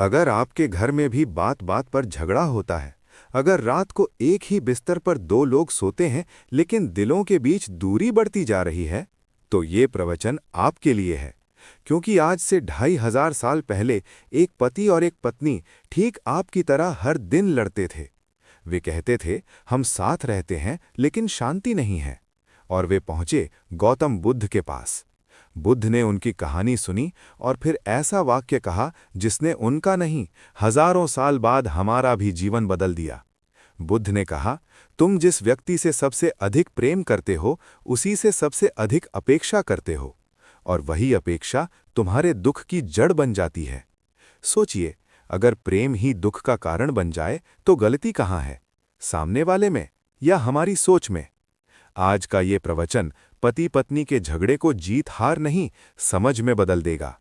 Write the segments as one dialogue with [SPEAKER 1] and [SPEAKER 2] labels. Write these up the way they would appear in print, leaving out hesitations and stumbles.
[SPEAKER 1] अगर आपके घर में भी बात बात पर झगड़ा होता है, अगर रात को एक ही बिस्तर पर दो लोग सोते हैं लेकिन दिलों के बीच दूरी बढ़ती जा रही है, तो ये प्रवचन आपके लिए है। क्योंकि आज से 2500 साल पहले एक पति और एक पत्नी ठीक आपकी तरह हर दिन लड़ते थे। वे कहते थे, हम साथ रहते हैं लेकिन शांति नहीं है। और वे पहुंचे गौतम बुद्ध के पास। बुद्ध ने उनकी कहानी सुनी और फिर ऐसा वाक्य कहा जिसने उनका नहीं, हजारों साल बाद हमारा भी जीवन बदल दिया। बुद्ध ने कहा, तुम जिस व्यक्ति से सबसे अधिक प्रेम करते हो, उसी से सबसे अधिक अपेक्षा करते हो, और वही अपेक्षा तुम्हारे दुख की जड़ बन जाती है। सोचिए, अगर प्रेम ही दुख का कारण बन जाए तो गलती कहाँ है, सामने वाले में या हमारी सोच में? आज का ये प्रवचन पति पत्नी के झगड़े को जीत हार नहीं, समझ में बदल देगा।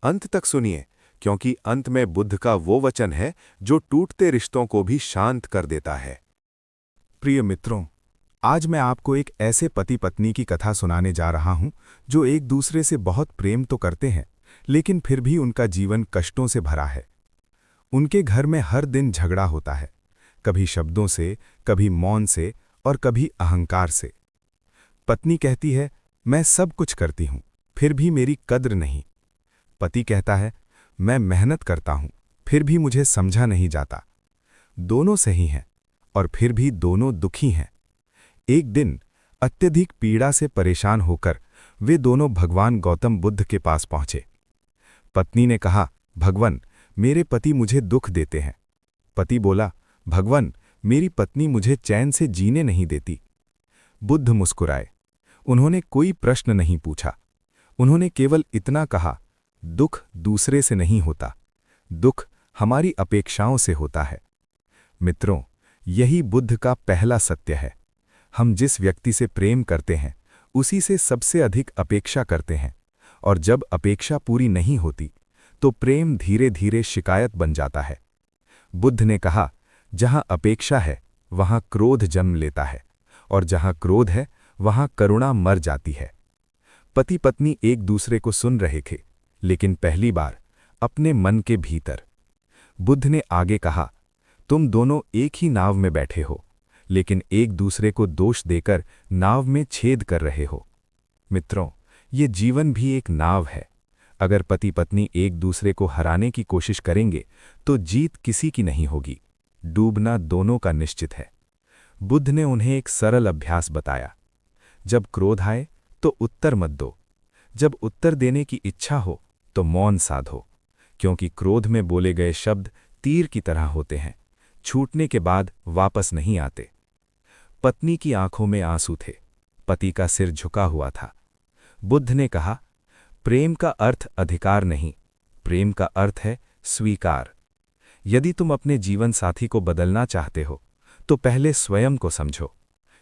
[SPEAKER 1] अंत तक सुनिए, क्योंकि अंत में बुद्ध का वो वचन है जो टूटते रिश्तों को भी शांत कर देता है।
[SPEAKER 2] प्रिय मित्रों, आज मैं आपको एक ऐसे पति पत्नी की कथा सुनाने जा रहा हूं जो एक दूसरे से बहुत प्रेम तो करते हैं, लेकिन फिर भी उनका जीवन कष्टों से भरा है। उनके घर में हर दिन झगड़ा होता है, कभी शब्दों से, कभी मौन से और कभी अहंकार से। पत्नी कहती है, मैं सब कुछ करती हूं, फिर भी मेरी कद्र नहीं। पति कहता है, मैं मेहनत करता हूं, फिर भी मुझे समझा नहीं जाता। दोनों सही हैं और फिर भी दोनों दुखी हैं। एक दिन अत्यधिक पीड़ा से परेशान होकर वे दोनों भगवान गौतम बुद्ध के पास पहुंचे। पत्नी ने कहा, भगवान, मेरे पति मुझे दुख देते हैं। पति बोला, भगवान, मेरी पत्नी मुझे चैन से जीने नहीं देती। बुद्ध मुस्कुराए। उन्होंने कोई प्रश्न नहीं पूछा। उन्होंने केवल इतना कहा, दुख दूसरे से नहीं होता, दुख हमारी अपेक्षाओं से होता है। मित्रों, यही बुद्ध का पहला सत्य है। हम जिस व्यक्ति से प्रेम करते हैं, उसी से सबसे अधिक अपेक्षा करते हैं, और जब अपेक्षा पूरी नहीं होती, तो प्रेम धीरे धीरे शिकायत बन जाता है। बुद्ध ने कहा, जहां अपेक्षा है, वहां क्रोध जन्म लेता है, और जहां क्रोध है, वहां करुणा मर जाती है। पति पत्नी एक दूसरे को सुन रहे थे, लेकिन पहली बार अपने मन के भीतर। बुद्ध ने आगे कहा, तुम दोनों एक ही नाव में बैठे हो, लेकिन एक दूसरे को दोष देकर नाव में छेद कर रहे हो। मित्रों, ये जीवन भी एक नाव है। अगर पति पत्नी एक दूसरे को हराने की कोशिश करेंगे, तो जीत किसी की नहीं होगी, डूबना दोनों का निश्चित है। बुद्ध ने उन्हें एक सरल अभ्यास बताया। जब क्रोध आए तो उत्तर मत दो। जब उत्तर देने की इच्छा हो तो मौन साधो, क्योंकि क्रोध में बोले गए शब्द तीर की तरह होते हैं, छूटने के बाद वापस नहीं आते। पत्नी की आंखों में आंसू थे, पति का सिर झुका हुआ था। बुद्ध ने कहा, प्रेम का अर्थ अधिकार नहीं, प्रेम का अर्थ है स्वीकार। यदि तुम अपने जीवन साथी को बदलना चाहते हो, तो पहले स्वयं को समझो,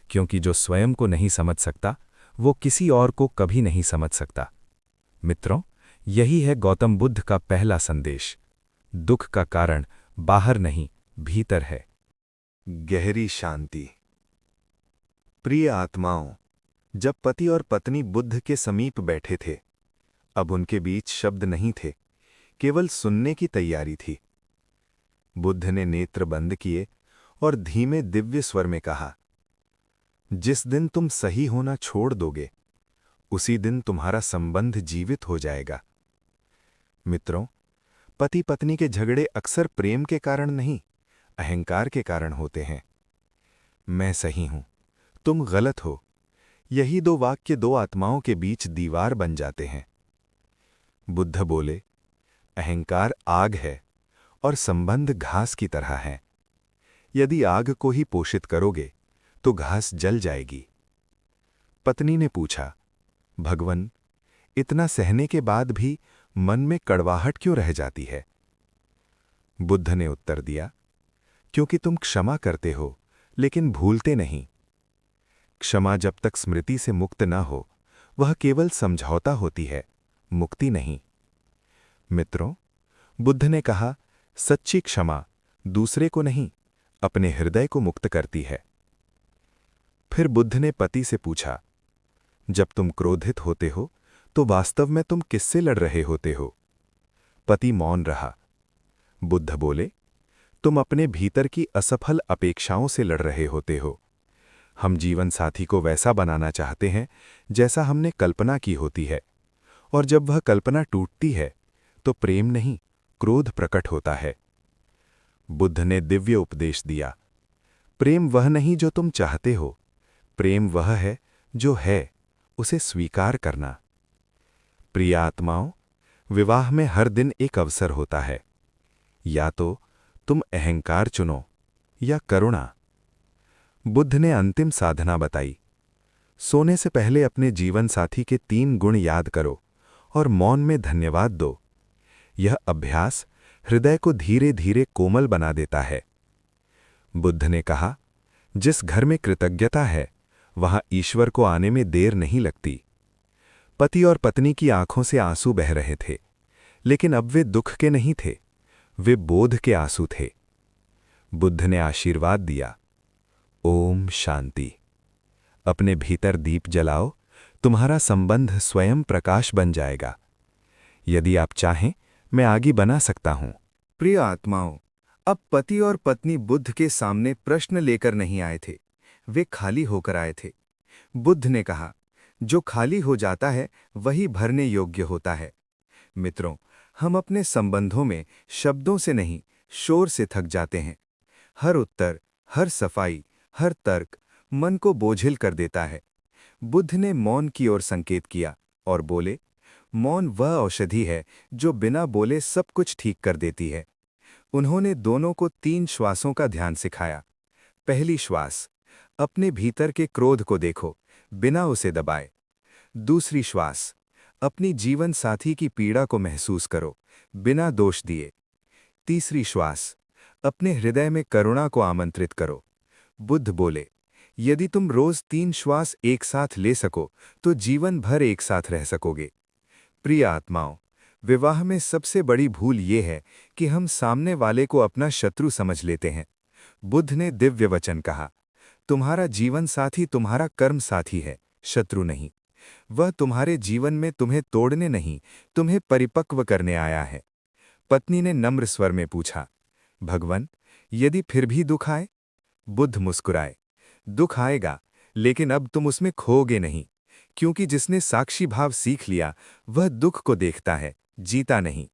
[SPEAKER 2] क्योंकि जो स्वयं को नहीं समझ सकता, वो किसी और को कभी नहीं समझ सकता। मित्रों, यही है गौतम बुद्ध का पहला संदेश। दुख का कारण बाहर नहीं, भीतर है।
[SPEAKER 1] गहरी शांति। प्रिय आत्माओं, जब पति और पत्नी बुद्ध के समीप बैठे थे, अब उनके बीच शब्द नहीं थे, केवल सुनने की तैयारी थी। बुद्ध ने नेत्र बंद किए और धीमे दिव्य स्वर में कहा, जिस दिन तुम सही होना छोड़ दोगे, उसी दिन तुम्हारा संबंध जीवित हो जाएगा। मित्रों, पति पत्नी के झगड़े अक्सर प्रेम के कारण नहीं, अहंकार के कारण होते हैं। मैं सही हूं, तुम गलत हो, यही दो वाक्य दो आत्माओं के बीच दीवार बन जाते हैं। बुद्ध बोले, अहंकार आग है और संबंध घास की तरह है। यदि आग को ही पोषित करोगे तो घास जल जाएगी। पत्नी ने पूछा, भगवन, इतना सहने के बाद भी मन में कड़वाहट क्यों रह जाती है? बुद्ध ने उत्तर दिया, क्योंकि तुम क्षमा करते हो लेकिन भूलते नहीं। क्षमा जब तक स्मृति से मुक्त ना हो, वह केवल समझौता होती है, मुक्ति नहीं। मित्रों, बुद्ध ने कहा, सच्ची क्षमा दूसरे को नहीं, अपने हृदय को मुक्त करती है। फिर बुद्ध ने पति से पूछा, जब तुम क्रोधित होते हो तो वास्तव में तुम किससे लड़ रहे होते हो? पति मौन रहा। बुद्ध बोले, तुम अपने भीतर की असफल अपेक्षाओं से लड़ रहे होते हो। हम जीवन साथी को वैसा बनाना चाहते हैं जैसा हमने कल्पना की होती है, और जब वह कल्पना टूटती है तो प्रेम नहीं, क्रोध प्रकट होता है। बुद्ध ने दिव्य उपदेश दिया, प्रेम वह नहीं जो तुम चाहते हो, प्रेम वह है जो है, उसे स्वीकार करना। प्रिय आत्माओं, विवाह में हर दिन एक अवसर होता है। या तो तुम अहंकार चुनो या करुणा। बुद्ध ने अंतिम साधना बताई, सोने से पहले अपने जीवन साथी के 3 गुण याद करो और मौन में धन्यवाद दो। यह अभ्यास हृदय को धीरे धीरे कोमल बना देता है। बुद्ध ने कहा, जिस घर में कृतज्ञता है वहां ईश्वर को आने में देर नहीं लगती। पति और पत्नी की आंखों से आंसू बह रहे थे, लेकिन अब वे दुख के नहीं थे, वे बोध के आंसू थे। बुद्ध ने आशीर्वाद दिया, ओम शांति। अपने भीतर दीप जलाओ, तुम्हारा संबंध स्वयं प्रकाश बन जाएगा। यदि आप चाहें, मैं आगे बना सकता हूं।
[SPEAKER 2] प्रिय आत्माओं, अब पति और पत्नी बुद्ध के सामने प्रश्न लेकर नहीं आए थे, वे खाली होकर आए थे। बुद्ध ने कहा, जो खाली हो जाता है वही भरने योग्य होता है। मित्रों, हम अपने संबंधों में शब्दों से नहीं, शोर से थक जाते हैं। हर उत्तर, हर सफाई, हर तर्क मन को बोझिल कर देता है। बुद्ध ने मौन की ओर संकेत किया और बोले, मौन वह औषधि है जो बिना बोले सब कुछ ठीक कर देती है। उन्होंने दोनों को 3 श्वासों का ध्यान सिखाया। पहली श्वास, अपने भीतर के क्रोध को देखो, बिना उसे दबाए। दूसरी श्वास, अपनी जीवन साथी की पीड़ा को महसूस करो, बिना दोष दिए। तीसरी श्वास, अपने हृदय में करुणा को आमंत्रित करो। बुद्ध बोले, यदि तुम रोज 3 श्वास एक साथ ले सको तो जीवन भर एक साथ रह सकोगे। प्रिय आत्माओं, विवाह में सबसे बड़ी भूल ये है कि हम सामने वाले को अपना शत्रु समझ लेते हैं। बुद्ध ने दिव्य वचन कहा, तुम्हारा जीवन साथी तुम्हारा कर्म साथी है, शत्रु नहीं। वह तुम्हारे जीवन में तुम्हें तोड़ने नहीं, तुम्हें परिपक्व करने आया है। पत्नी ने नम्र स्वर में पूछा, भगवान, यदि फिर भी दुख आए? बुद्ध मुस्कुराए, दुख आएगा, लेकिन अब तुम उसमें खोओगे नहीं, क्योंकि जिसने साक्षी भाव सीख लिया वह दुख को देखता है, जीता नहीं।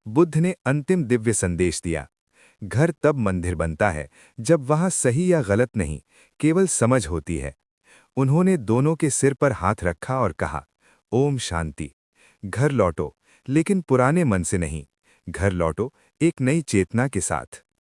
[SPEAKER 2] बुद्ध ने अंतिम दिव्य संदेश दिया, घर तब मंदिर बनता है जब वहां सही या गलत नहीं, केवल समझ होती है। उन्होंने दोनों के सिर पर हाथ रखा और कहा, ओम शांति। घर लौटो, लेकिन पुराने मन से नहीं, घर लौटो एक नई चेतना के साथ।